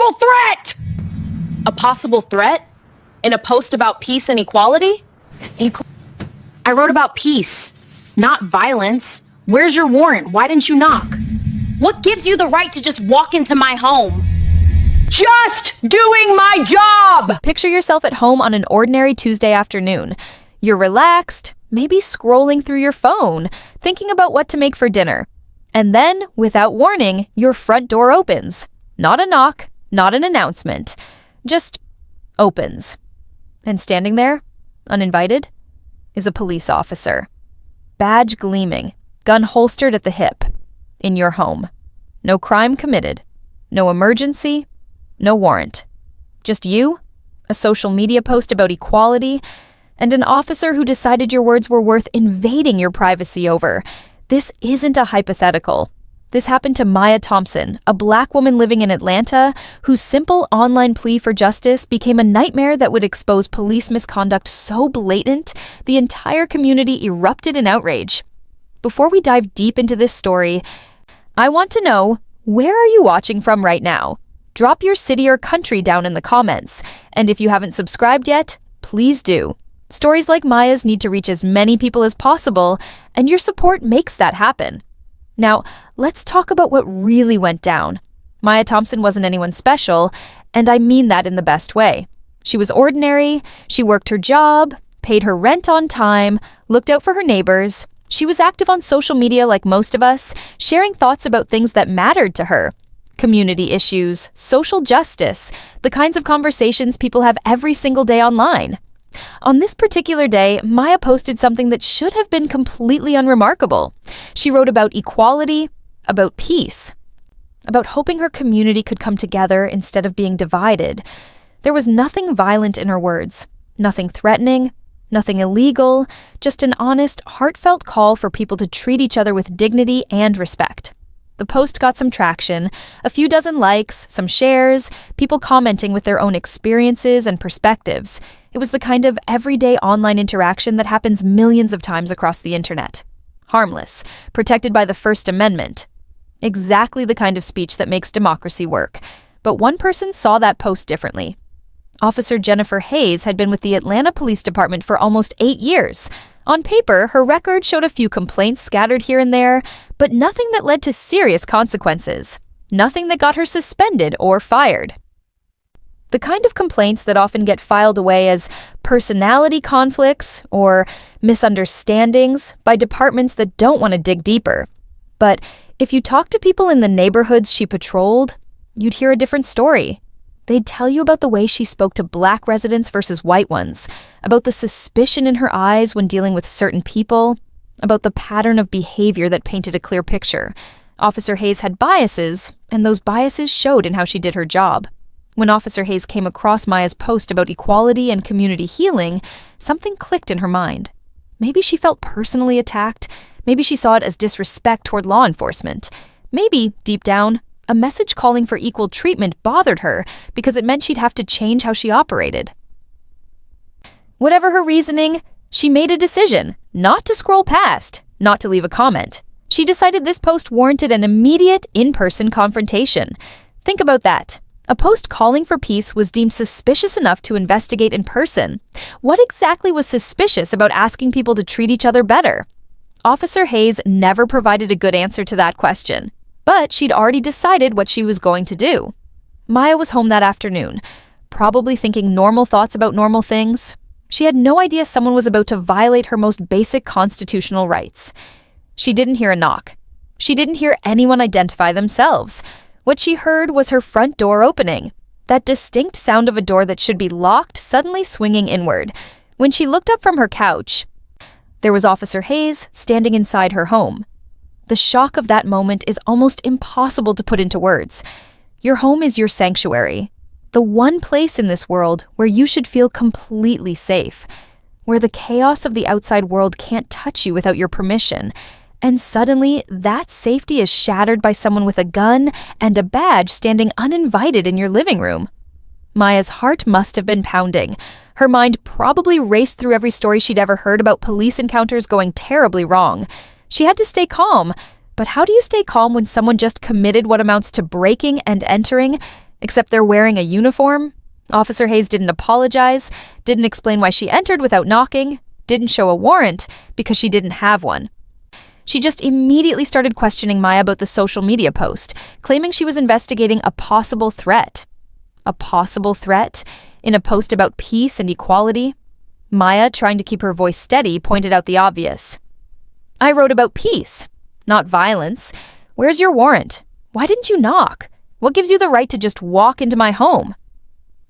possible threat! A possible threat? In a post about peace and equality? I wrote about peace, not violence. Where's your warrant? Why didn't you knock? What gives you the right to just walk into my home? Just doing my job! Picture yourself at home on an ordinary Tuesday afternoon. You're relaxed, maybe scrolling through your phone, thinking about what to make for dinner. And then, without warning, your front door opens. Not a knock, not an announcement. Just opens. And standing there, uninvited, is a police officer. Badge gleaming, gun holstered at the hip. In your home. No crime committed. No emergency. No warrant. Just you, a social media post about equality, and an officer who decided your words were worth invading your privacy over. This isn't a hypothetical. This happened to Maya Thompson, a Black woman living in Atlanta, whose simple online plea for justice became a nightmare that would expose police misconduct so blatant, the entire community erupted in outrage. Before we dive deep into this story, I want to know, where are you watching from right now? Drop your city or country down in the comments, and if you haven't subscribed yet, please do. Stories like Maya's need to reach as many people as possible, and your support makes that happen. Now, let's talk about what really went down. Maya Thompson wasn't anyone special, and I mean that in the best way. She was ordinary, she worked her job, paid her rent on time, looked out for her neighbors. She was active on social media like most of us, sharing thoughts about things that mattered to her. Community issues, social justice, the kinds of conversations people have every single day online. On this particular day, Maya posted something that should have been completely unremarkable. She wrote about equality, about peace, about hoping her community could come together instead of being divided. There was nothing violent in her words, nothing threatening, nothing illegal, just an honest, heartfelt call for people to treat each other with dignity and respect. The post got some traction, a few dozen likes, some shares, people commenting with their own experiences and perspectives. It was the kind of everyday online interaction that happens millions of times across the internet. Harmless, protected by the First Amendment. Exactly the kind of speech that makes democracy work. But one person saw that post differently. Officer Jennifer Hayes had been with the Atlanta Police Department for almost 8 years. On paper, her record showed a few complaints scattered here and there, but nothing that led to serious consequences. Nothing that got her suspended or fired. The kind of complaints that often get filed away as personality conflicts or misunderstandings by departments that don't want to dig deeper. But if you talk to people in the neighborhoods she patrolled, you'd hear a different story. They'd tell you about the way she spoke to Black residents versus white ones, about the suspicion in her eyes when dealing with certain people, about the pattern of behavior that painted a clear picture. Officer Hayes had biases, and those biases showed in how she did her job. When Officer Hayes came across Maya's post about equality and community healing, something clicked in her mind. Maybe she felt personally attacked. Maybe she saw it as disrespect toward law enforcement. Maybe, deep down, a message calling for equal treatment bothered her because it meant she'd have to change how she operated. Whatever her reasoning, she made a decision not to scroll past, not to leave a comment. She decided this post warranted an immediate in-person confrontation. Think about that. A post calling for peace was deemed suspicious enough to investigate in person. What exactly was suspicious about asking people to treat each other better? Officer Hayes never provided a good answer to that question. But she'd already decided what she was going to do. Maya was home that afternoon, probably thinking normal thoughts about normal things. She had no idea someone was about to violate her most basic constitutional rights. She didn't hear a knock. She didn't hear anyone identify themselves. What she heard was her front door opening, that distinct sound of a door that should be locked suddenly swinging inward. When she looked up from her couch, there was Officer Hayes standing inside her home. The shock of that moment is almost impossible to put into words. Your home is your sanctuary, the one place in this world where you should feel completely safe, where the chaos of the outside world can't touch you without your permission. And suddenly, that safety is shattered by someone with a gun and a badge standing uninvited in your living room. Maya's heart must have been pounding. Her mind probably raced through every story she'd ever heard about police encounters going terribly wrong. She had to stay calm, but how do you stay calm when someone just committed what amounts to breaking and entering, Except they're wearing a uniform. Officer Hayes didn't apologize, didn't explain why she entered without knocking, didn't show a warrant because she didn't have one. She just immediately started questioning Maya about the social media post, claiming she was investigating a possible threat. A possible threat? In a post about peace and equality? Maya, trying to keep her voice steady, pointed out the obvious. I wrote about peace, not violence. Where's your warrant? Why didn't you knock? What gives you the right to just walk into my home?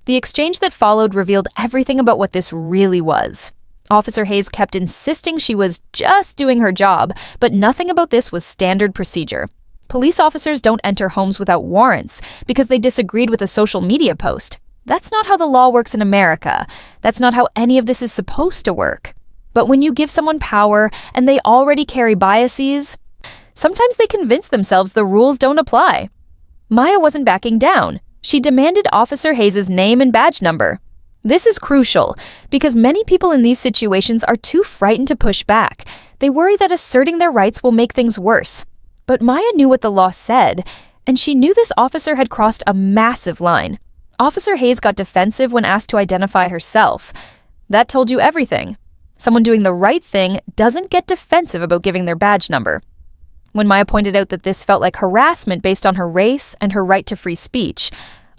The exchange that followed revealed everything about what this really was. Officer Hayes kept insisting she was just doing her job, but nothing about this was standard procedure. Police officers don't enter homes without warrants because they disagreed with a social media post. That's not how the law works in America. That's not how any of this is supposed to work. But when you give someone power and they already carry biases, sometimes they convince themselves the rules don't apply. Maya wasn't backing down. She demanded Officer Hayes' name and badge number. This is crucial because many people in these situations are too frightened to push back. They worry that asserting their rights will make things worse. But Maya knew what the law said, and she knew this officer had crossed a massive line. Officer Hayes got defensive when asked to identify herself. That told you everything. Someone doing the right thing doesn't get defensive about giving their badge number. When Maya pointed out that this felt like harassment based on her race and her right to free speech,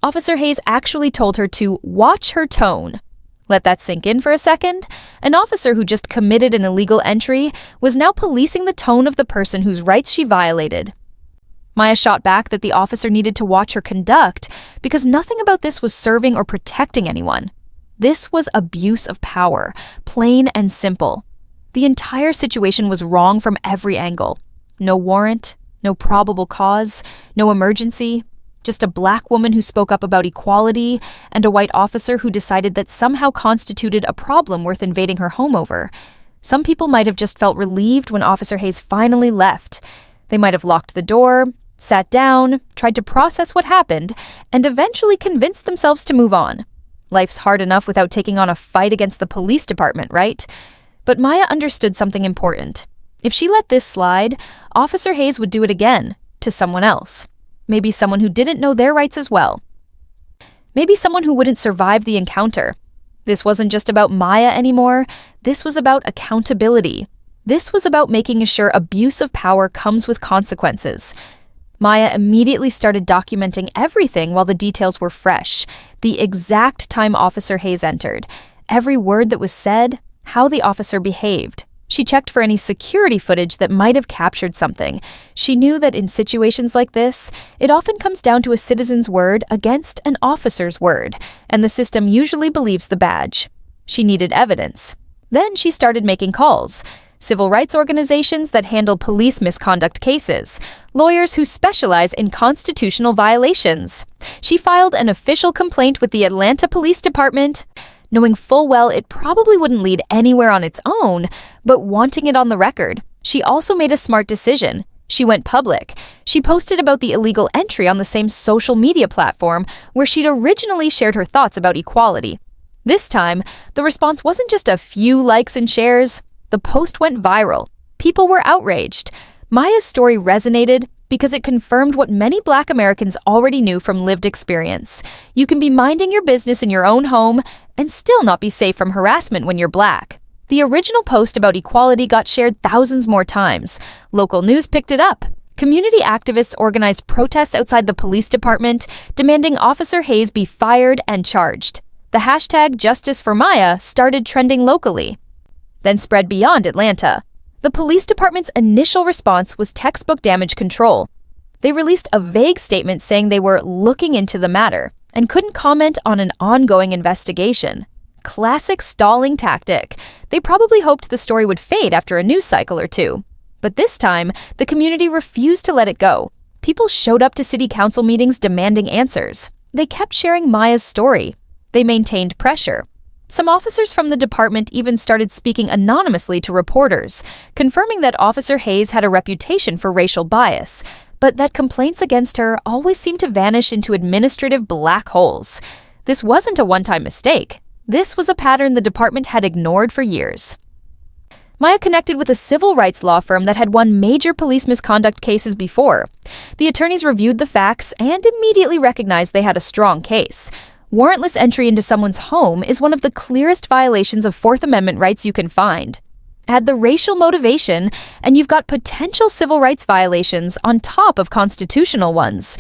Officer Hayes actually told her to watch her tone. Let that sink in for a second. An officer who just committed an illegal entry was now policing the tone of the person whose rights she violated. Maya shot back that the officer needed to watch her conduct because nothing about this was serving or protecting anyone. This was abuse of power, plain and simple. The entire situation was wrong from every angle. No warrant, no probable cause, no emergency. Just a black woman who spoke up about equality, and a white officer who decided that somehow constituted a problem worth invading her home over. Some people might have just felt relieved when Officer Hayes finally left. They might have locked the door, sat down, tried to process what happened, and eventually convinced themselves to move on. Life's hard enough without taking on a fight against the police department, right? But Maya understood something important. If she let this slide, Officer Hayes would do it again, to someone else. Maybe someone who didn't know their rights as well. Maybe someone who wouldn't survive the encounter. This wasn't just about Maya anymore. This was about accountability. This was about making sure abuse of power comes with consequences. Maya immediately started documenting everything while the details were fresh. The exact time Officer Hayes entered, every word that was said, how the officer behaved. She checked for any security footage that might have captured something. She knew that in situations like this, it often comes down to a citizen's word against an officer's word, and the system usually believes the badge. She needed evidence. Then she started making calls. Civil rights organizations that handle police misconduct cases, lawyers who specialize in constitutional violations. She filed an official complaint with the Atlanta Police Department, knowing full well it probably wouldn't lead anywhere on its own, but wanting it on the record. She also made a smart decision. She went public. She posted about the illegal entry on the same social media platform where she'd originally shared her thoughts about equality. This time, the response wasn't just a few likes and shares. The post went viral. People were outraged. Maya's story resonated because it confirmed what many Black Americans already knew from lived experience. You can be minding your business in your own home and still not be safe from harassment when you're Black. The original post about equality got shared thousands more times. Local news picked it up. Community activists organized protests outside the police department, demanding Officer Hayes be fired and charged. The hashtag Justice for Maya started trending locally, then spread beyond Atlanta. The police department's initial response was textbook damage control. They released a vague statement saying they were looking into the matter and couldn't comment on an ongoing investigation. Classic stalling tactic. They probably hoped the story would fade after a news cycle or two. But this time, the community refused to let it go. People showed up to city council meetings demanding answers. They kept sharing Maya's story. They maintained pressure. Some officers from the department even started speaking anonymously to reporters, confirming that Officer Hayes had a reputation for racial bias, but that complaints against her always seemed to vanish into administrative black holes. This wasn't a one-time mistake. This was a pattern the department had ignored for years. Maya connected with a civil rights law firm that had won major police misconduct cases before. The attorneys reviewed the facts and immediately recognized they had a strong case. Warrantless entry into someone's home is one of the clearest violations of Fourth Amendment rights you can find. Add the racial motivation, and you've got potential civil rights violations on top of constitutional ones.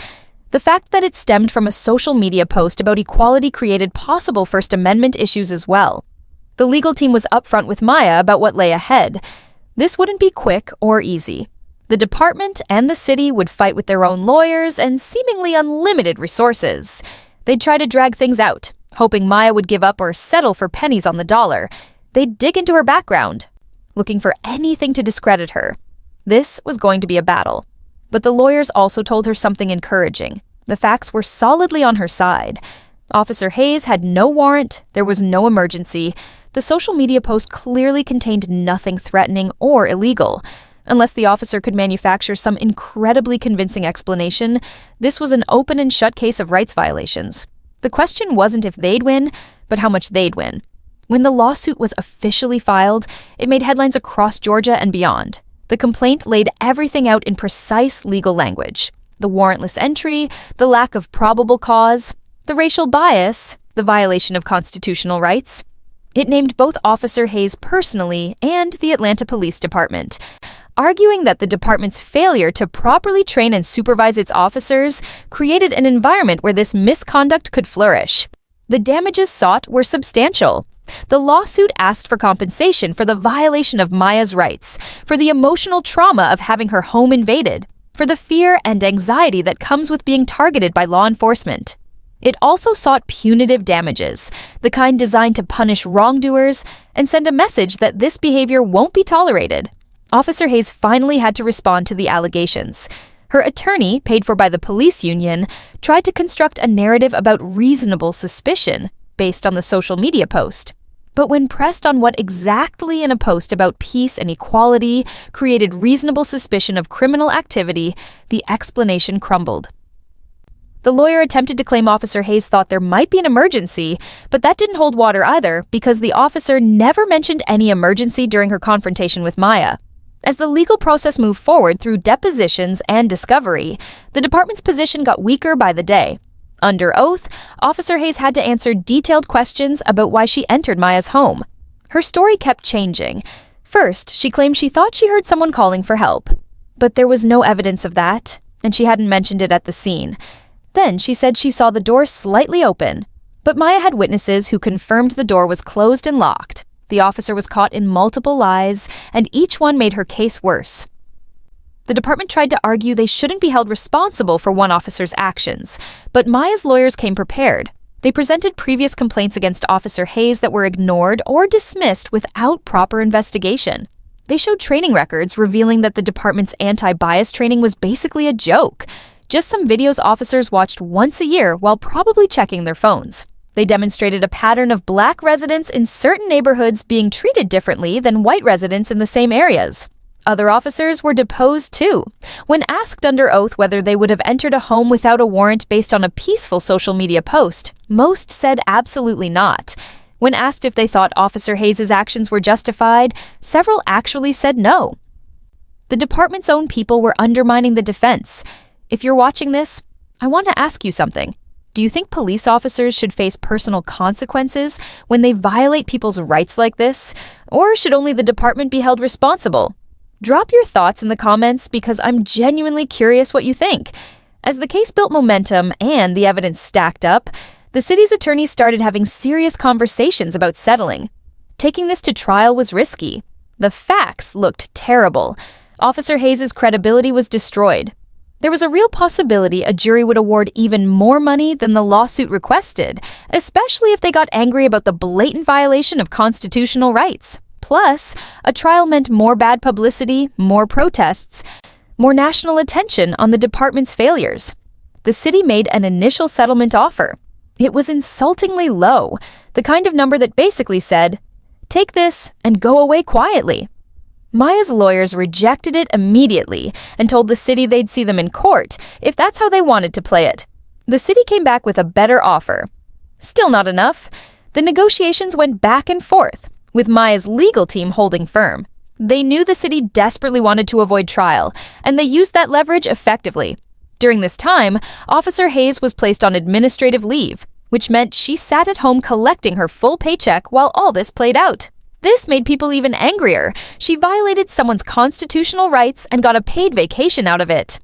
The fact that it stemmed from a social media post about equality created possible First Amendment issues as well. The legal team was upfront with Maya about what lay ahead. This wouldn't be quick or easy. The department and the city would fight with their own lawyers and seemingly unlimited resources. They'd try to drag things out, hoping Maya would give up or settle for pennies on the dollar. They'd dig into her background, looking for anything to discredit her. This was going to be a battle. But the lawyers also told her something encouraging. The facts were solidly on her side. Officer Hayes had no warrant, there was no emergency. The social media post clearly contained nothing threatening or illegal. Unless the officer could manufacture some incredibly convincing explanation, this was an open and shut case of rights violations. The question wasn't if they'd win, but how much they'd win. When the lawsuit was officially filed, it made headlines across Georgia and beyond. The complaint laid everything out in precise legal language. The warrantless entry, the lack of probable cause, the racial bias, the violation of constitutional rights. It named both Officer Hayes personally and the Atlanta Police Department, arguing that the department's failure to properly train and supervise its officers created an environment where this misconduct could flourish. The damages sought were substantial. The lawsuit asked for compensation for the violation of Maya's rights, for the emotional trauma of having her home invaded, for the fear and anxiety that comes with being targeted by law enforcement. It also sought punitive damages, the kind designed to punish wrongdoers and send a message that this behavior won't be tolerated. Officer Hayes finally had to respond to the allegations. Her attorney, paid for by the police union, tried to construct a narrative about reasonable suspicion based on the social media post. But when pressed on what exactly in a post about peace and equality created reasonable suspicion of criminal activity, the explanation crumbled. The lawyer attempted to claim Officer Hayes thought there might be an emergency, but that didn't hold water either because the officer never mentioned any emergency during her confrontation with Maya. As the legal process moved forward through depositions and discovery, the department's position got weaker by the day. Under oath, Officer Hayes had to answer detailed questions about why she entered Maya's home. Her story kept changing. First, she claimed she thought she heard someone calling for help, but there was no evidence of that, and she hadn't mentioned it at the scene. Then she said she saw the door slightly open, but Maya had witnesses who confirmed the door was closed and locked. The officer was caught in multiple lies, and each one made her case worse. The department tried to argue they shouldn't be held responsible for one officer's actions, but Maya's lawyers came prepared. They presented previous complaints against Officer Hayes that were ignored or dismissed without proper investigation. They showed training records revealing that the department's anti-bias training was basically a joke, just some videos officers watched once a year while probably checking their phones. They demonstrated a pattern of black residents in certain neighborhoods being treated differently than white residents in the same areas. Other officers were deposed too. When asked under oath whether they would have entered a home without a warrant based on a peaceful social media post, most said absolutely not. When asked if they thought Officer Hayes' actions were justified, several actually said no. The department's own people were undermining the defense. If you're watching this, I want to ask you something. Do you think police officers should face personal consequences when they violate people's rights like this? Or should only the department be held responsible? Drop your thoughts in the comments because I'm genuinely curious what you think. As the case built momentum and the evidence stacked up, the city's attorneys started having serious conversations about settling. Taking this to trial was risky. The facts looked terrible. Officer Hayes' credibility was destroyed. There was a real possibility a jury would award even more money than the lawsuit requested, especially if they got angry about the blatant violation of constitutional rights. Plus, a trial meant more bad publicity, more protests, more national attention on the department's failures. The city made an initial settlement offer. It was insultingly low, the kind of number that basically said, "Take this and go away quietly." Maya's lawyers rejected it immediately and told the city they'd see them in court if that's how they wanted to play it. The city came back with a better offer. Still not enough. The negotiations went back and forth, with Maya's legal team holding firm. They knew the city desperately wanted to avoid trial, and they used that leverage effectively. During this time, Officer Hayes was placed on administrative leave, which meant she sat at home collecting her full paycheck while all this played out. This made people even angrier. She violated someone's constitutional rights and got a paid vacation out of it.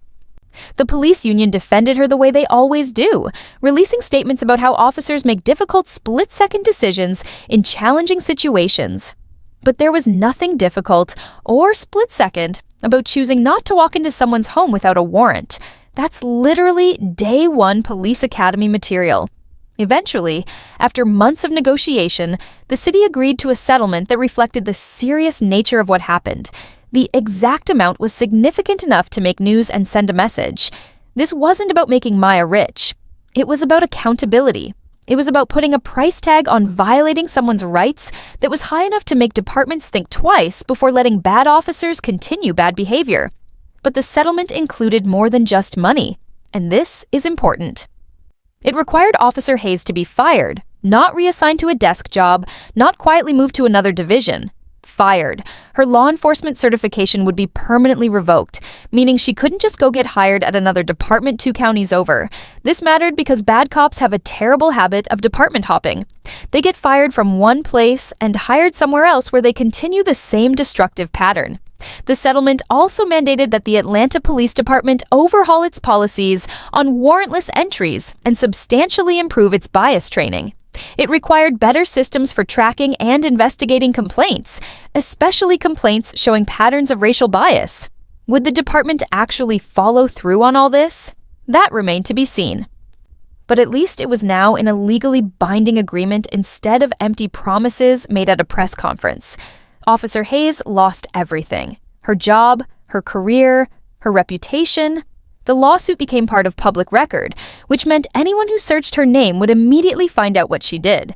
The police union defended her the way they always do, releasing statements about how officers make difficult split-second decisions in challenging situations. But there was nothing difficult or split-second about choosing not to walk into someone's home without a warrant. That's literally day one police academy material. Eventually, after months of negotiation, the city agreed to a settlement that reflected the serious nature of what happened. The exact amount was significant enough to make news and send a message. This wasn't about making Maya rich. It was about accountability. It was about putting a price tag on violating someone's rights that was high enough to make departments think twice before letting bad officers continue bad behavior. But the settlement included more than just money, and this is important. It required Officer Hayes to be fired, not reassigned to a desk job, not quietly moved to another division. Fired. Her law enforcement certification would be permanently revoked, meaning she couldn't just go get hired at another department 2 counties over. This mattered because bad cops have a terrible habit of department hopping. They get fired from one place and hired somewhere else where they continue the same destructive pattern. The settlement also mandated that the Atlanta Police Department overhaul its policies on warrantless entries and substantially improve its bias training. It required better systems for tracking and investigating complaints, especially complaints showing patterns of racial bias. Would the department actually follow through on all this? That remained to be seen. But at least it was now in a legally binding agreement instead of empty promises made at a press conference. Officer Hayes lost everything: her job, her career, her reputation. The lawsuit became part of public record, which meant anyone who searched her name would immediately find out what she did.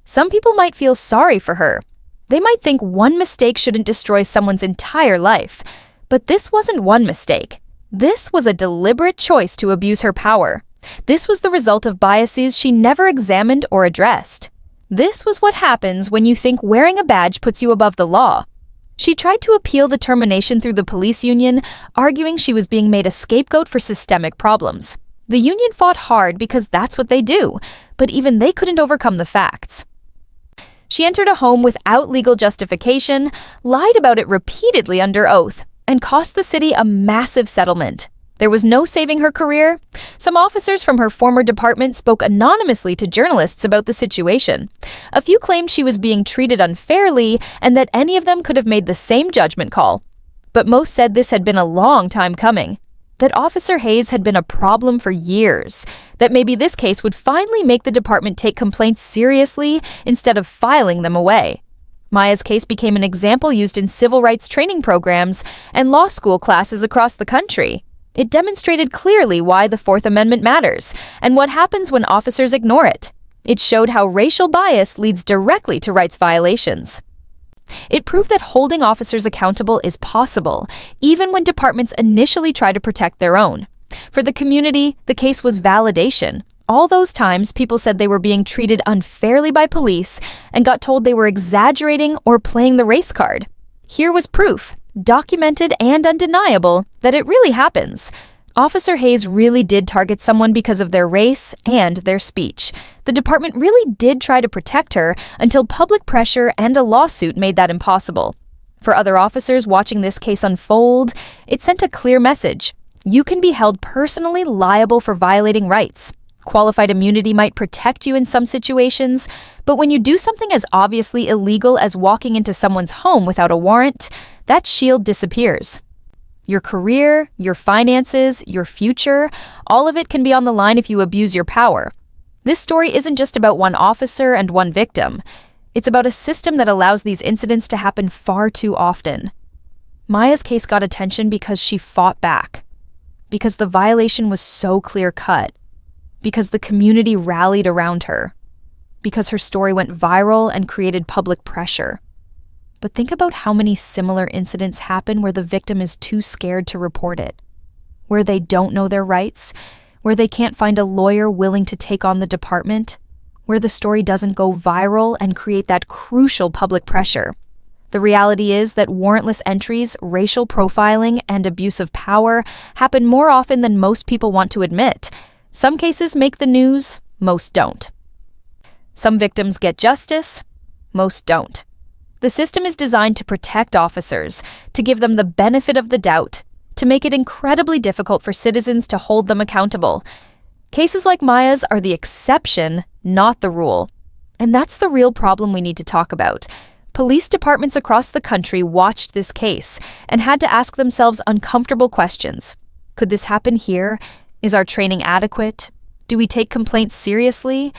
Some people might feel sorry for her. They might think one mistake shouldn't destroy someone's entire life. But this wasn't one mistake. This was a deliberate choice to abuse her power. This was the result of biases she never examined or addressed. This was what happens when you think wearing a badge puts you above the law. She tried to appeal the termination through the police union, arguing she was being made a scapegoat for systemic problems. The union fought hard because that's what they do, but even they couldn't overcome the facts. She entered a home without legal justification, lied about it repeatedly under oath, and cost the city a massive settlement. There was no saving her career. Some officers from her former department spoke anonymously to journalists about the situation. A few claimed she was being treated unfairly and that any of them could have made the same judgment call. But most said this had been a long time coming, that Officer Hayes had been a problem for years, that maybe this case would finally make the department take complaints seriously instead of filing them away. Maya's case became an example used in civil rights training programs and law school classes across the country. It demonstrated clearly why the Fourth Amendment matters and what happens when officers ignore it. It showed how racial bias leads directly to rights violations. It proved that holding officers accountable is possible, even when departments initially try to protect their own. For the community, the case was validation. All those times people said they were being treated unfairly by police and got told they were exaggerating or playing the race card. Here was proof, documented and undeniable, that it really happens. Officer Hayes really did target someone because of their race and their speech. The department really did try to protect her until public pressure and a lawsuit made that impossible. For other officers watching this case unfold, it sent a clear message. You can be held personally liable for violating rights. Qualified immunity might protect you in some situations, but when you do something as obviously illegal as walking into someone's home without a warrant, that shield disappears. Your career, your finances, your future, all of it can be on the line if you abuse your power. This story isn't just about one officer and one victim. It's about a system that allows these incidents to happen far too often. Maya's case got attention because she fought back, because the violation was so clear-cut, because the community rallied around her, because her story went viral and created public pressure. But think about how many similar incidents happen where the victim is too scared to report it, where they don't know their rights, where they can't find a lawyer willing to take on the department, where the story doesn't go viral and create that crucial public pressure. The reality is that warrantless entries, racial profiling, and abuse of power happen more often than most people want to admit. Some cases make the news, most don't. Some victims get justice, most don't. The system is designed to protect officers, to give them the benefit of the doubt, to make it incredibly difficult for citizens to hold them accountable. Cases like Maya's are the exception, not the rule. And that's the real problem we need to talk about. Police departments across the country watched this case and had to ask themselves uncomfortable questions. Could this happen here? Is our training adequate? Do we take complaints seriously?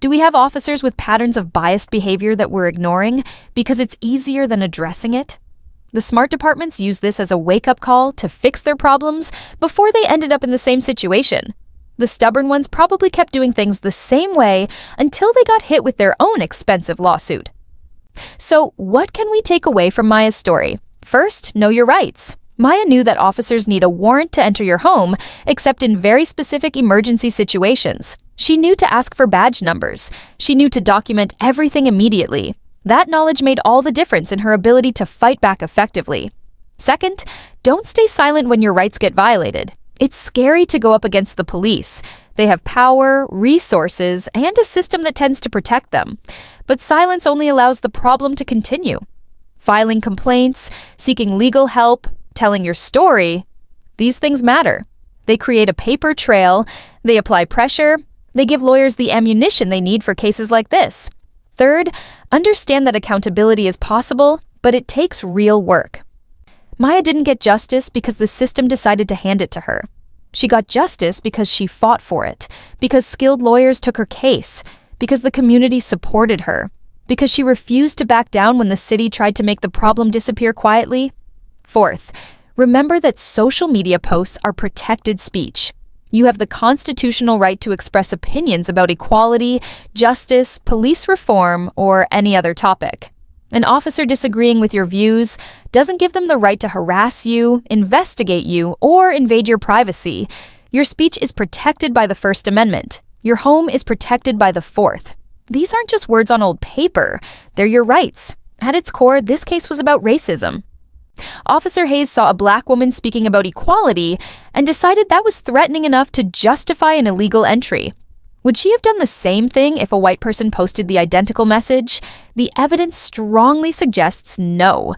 Do we have officers with patterns of biased behavior that we're ignoring because it's easier than addressing it? The smart departments used this as a wake-up call to fix their problems before they ended up in the same situation. The stubborn ones probably kept doing things the same way until they got hit with their own expensive lawsuit. So, what can we take away from Maya's story? First, know your rights. Maya knew that officers need a warrant to enter your home, except in very specific emergency situations. She knew to ask for badge numbers. She knew to document everything immediately. That knowledge made all the difference in her ability to fight back effectively. Second, don't stay silent when your rights get violated. It's scary to go up against the police. They have power, resources, and a system that tends to protect them. But silence only allows the problem to continue. Filing complaints, seeking legal help, telling your story, these things matter. They create a paper trail, they apply pressure, they give lawyers the ammunition they need for cases like this. Third, understand that accountability is possible, but it takes real work. Maya didn't get justice because the system decided to hand it to her. She got justice because she fought for it, because skilled lawyers took her case, because the community supported her, because she refused to back down when the city tried to make the problem disappear quietly. Fourth, remember that social media posts are protected speech. You have the constitutional right to express opinions about equality, justice, police reform, or any other topic. An officer disagreeing with your views doesn't give them the right to harass you, investigate you, or invade your privacy. Your speech is protected by the First Amendment. Your home is protected by the Fourth. These aren't just words on old paper, they're your rights. At its core, this case was about racism. Officer Hayes saw a black woman speaking about equality and decided that was threatening enough to justify an illegal entry. Would she have done the same thing if a white person posted the identical message? The evidence strongly suggests no.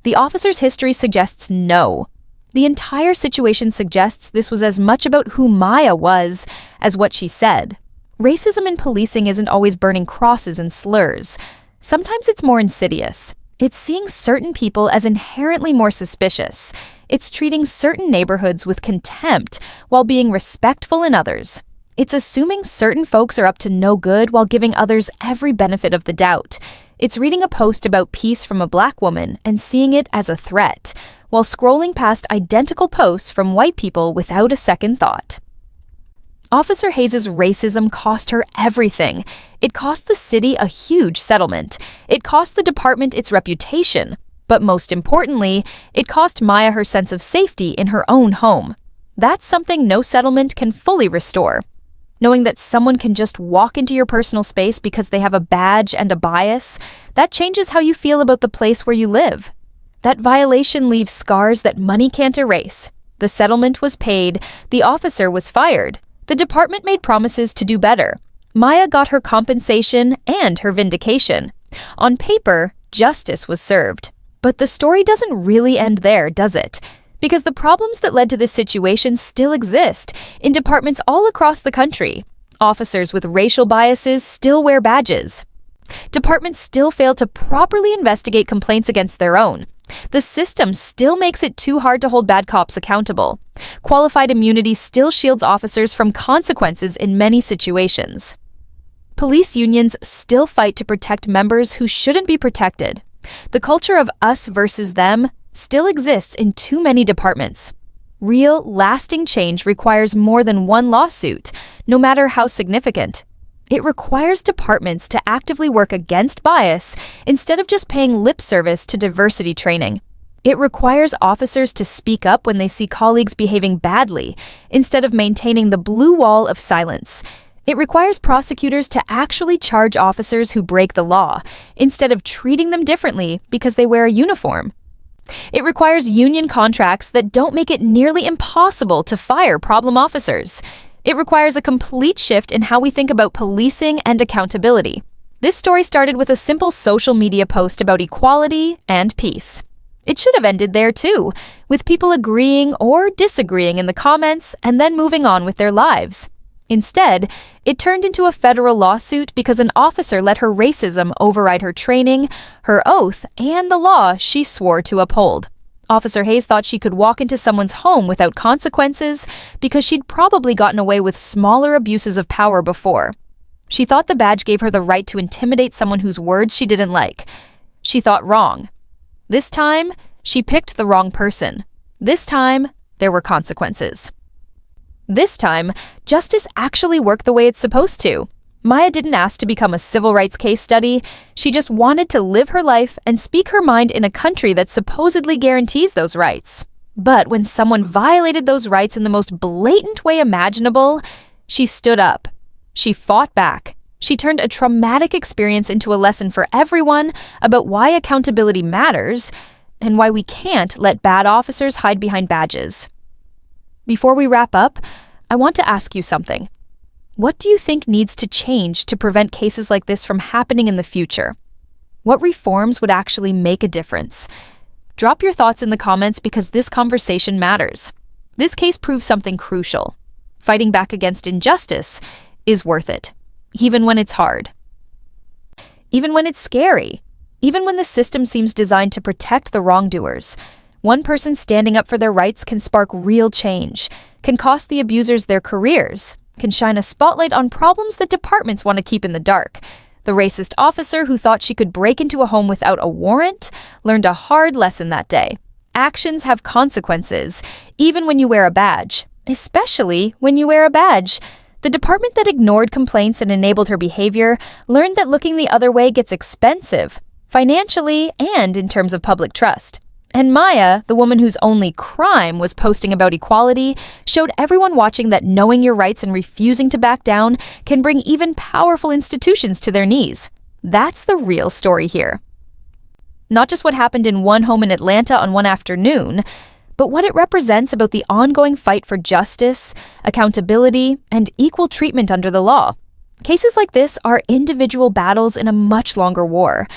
The officer's history suggests no. The entire situation suggests this was as much about who Maya was as what she said. Racism in policing isn't always burning crosses and slurs. Sometimes it's more insidious. It's seeing certain people as inherently more suspicious. It's treating certain neighborhoods with contempt while being respectful in others. It's assuming certain folks are up to no good while giving others every benefit of the doubt. It's reading a post about peace from a black woman and seeing it as a threat, while scrolling past identical posts from white people without a second thought. Officer Hayes' racism cost her everything. It cost the city a huge settlement. It cost the department its reputation. But most importantly, it cost Maya her sense of safety in her own home. That's something no settlement can fully restore. Knowing that someone can just walk into your personal space because they have a badge and a bias, that changes how you feel about the place where you live. That violation leaves scars that money can't erase. The settlement was paid, the officer was fired. The department made promises to do better. Maya got her compensation and her vindication. On paper, justice was served. But the story doesn't really end there, does it? Because the problems that led to this situation still exist in departments all across the country. Officers with racial biases still wear badges. Departments still fail to properly investigate complaints against their own. The system still makes it too hard to hold bad cops accountable. Qualified immunity still shields officers from consequences in many situations. Police unions still fight to protect members who shouldn't be protected. The culture of us versus them still exists in too many departments. Real, lasting change requires more than one lawsuit, no matter how significant. It requires departments to actively work against bias instead of just paying lip service to diversity training. It requires officers to speak up when they see colleagues behaving badly instead of maintaining the blue wall of silence. It requires prosecutors to actually charge officers who break the law, instead of treating them differently because they wear a uniform. It requires union contracts that don't make it nearly impossible to fire problem officers. It requires a complete shift in how we think about policing and accountability. This story started with a simple social media post about equality and peace. It should have ended there too, with people agreeing or disagreeing in the comments and then moving on with their lives. Instead, it turned into a federal lawsuit because an officer let her racism override her training, her oath, and the law she swore to uphold. Officer Hayes thought she could walk into someone's home without consequences because she'd probably gotten away with smaller abuses of power before. She thought the badge gave her the right to intimidate someone whose words she didn't like. She thought wrong. This time, she picked the wrong person. This time, there were consequences. This time, justice actually worked the way it's supposed to. Maya didn't ask to become a civil rights case study. She just wanted to live her life and speak her mind in a country that supposedly guarantees those rights. But when someone violated those rights in the most blatant way imaginable, she stood up. She fought back. She turned a traumatic experience into a lesson for everyone about why accountability matters and why we can't let bad officers hide behind badges. Before we wrap up, I want to ask you something. What do you think needs to change to prevent cases like this from happening in the future? What reforms would actually make a difference? Drop your thoughts in the comments because this conversation matters. This case proves something crucial. Fighting back against injustice is worth it, even when it's hard. Even when it's scary. Even when the system seems designed to protect the wrongdoers. One person standing up for their rights can spark real change, can cost the abusers their careers, can shine a spotlight on problems that departments want to keep in the dark. The racist officer who thought she could break into a home without a warrant learned a hard lesson that day. Actions have consequences, even when you wear a badge, especially when you wear a badge. The department that ignored complaints and enabled her behavior learned that looking the other way gets expensive, financially and in terms of public trust. And Maya, the woman whose only crime was posting about equality, showed everyone watching that knowing your rights and refusing to back down can bring even powerful institutions to their knees. That's the real story here. Not just what happened in one home in Atlanta on one afternoon, but what it represents about the ongoing fight for justice, accountability, and equal treatment under the law. Cases like this are individual battles in a much longer war,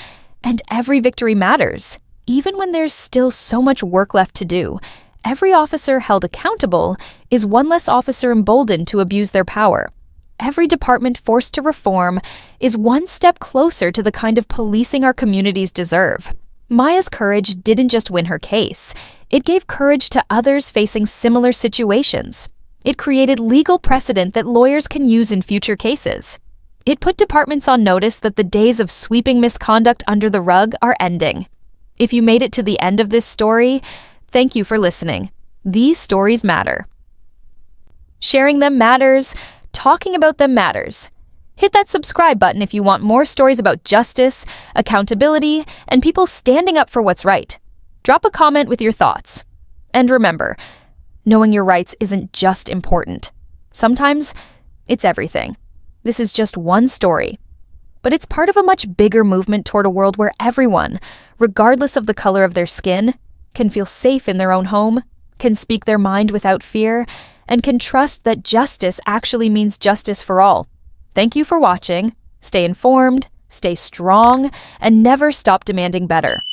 and every victory matters. Even when there's still so much work left to do, every officer held accountable is one less officer emboldened to abuse their power. Every department forced to reform is one step closer to the kind of policing our communities deserve. Maya's courage didn't just win her case. It gave courage to others facing similar situations. It created legal precedent that lawyers can use in future cases. It put departments on notice that the days of sweeping misconduct under the rug are ending. If you made it to the end of this story, thank you for listening. These stories matter. Sharing them matters. Talking about them matters. Hit that subscribe button if you want more stories about justice, accountability, and people standing up for what's right. Drop a comment with your thoughts. And remember, knowing your rights isn't just important. Sometimes it's everything. This is just one story. But it's part of a much bigger movement toward a world where everyone, regardless of the color of their skin, can feel safe in their own home, can speak their mind without fear, and can trust that justice actually means justice for all. Thank you for watching. Stay informed, stay strong, and never stop demanding better.